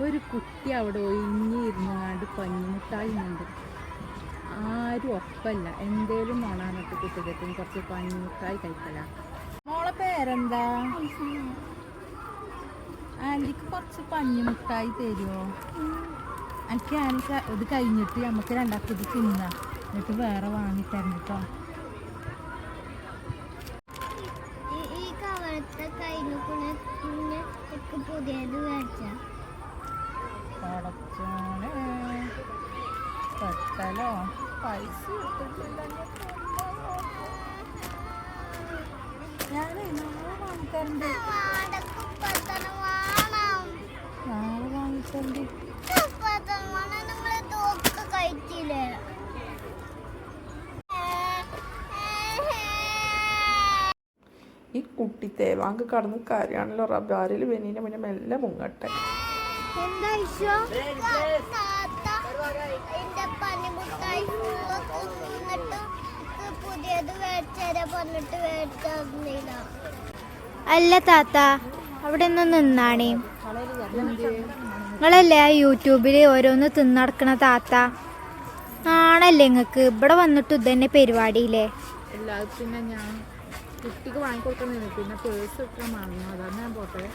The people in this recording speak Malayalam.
ഒരു കുട്ടി അവിടെ ഒഴിഞ്ഞിരുന്നാണ്ട് പഞ്ഞിമുട്ടായിന്നുണ്ട്. ആരും ഒപ്പല്ല, എന്തേലും നോണാന്നിട്ട് കുട്ടികൾക്കും കുറച്ച് പഞ്ഞിമുട്ടായി കഴിക്കല. മോളെ പേരെന്താ? ആൻറ്റിക്ക് കുറച്ച് പഞ്ഞിമുട്ടായി തരുമോ? എനിക്ക് ആൻറ്റി ഇത് കഴിഞ്ഞിട്ട് നമുക്ക് രണ്ടാൾക്ക് ഇത് തിന്നാം, എന്നിട്ട് വേറെ വാങ്ങി തരണം കേട്ടോ. പുതിയത് പെട്ടലോ പൈസ ഞാനേ നാളെ വാങ്ങിത്തരണ്ട്, നാളെ വാങ്ങിത്തരണ്ട്. കഴിച്ചില്ലേ? ഈ കുട്ടി തേവാങ്ക് കടന്ന് കാര്യമാണല്ലോ. റബ്ബാരിൽ വെനീനെ പിന്നെ മെല്ലെ മുങ്ങട്ടെ. അല്ല താത്ത, അവിടെ ഒന്ന് നിന്നാണേ. നിങ്ങളല്ലേ ആ യൂട്യൂബിൽ ഓരോന്ന് തിന്നടക്കണ താത്ത? ആണല്ലേ നിങ്ങൾക്ക് ഇവിടെ വന്നിട്ട് ഇതന്നെ പരിപാടിയില്ലേ? പിന്നെ ഞാൻ കുട്ടിക്ക് വാങ്ങിക്കൊടുക്കുന്നത്, പിന്നെ പേഴ്സ് ഇട്ടാൽ മറന്നു, അതാണ് ഞാൻ പോട്ടെ.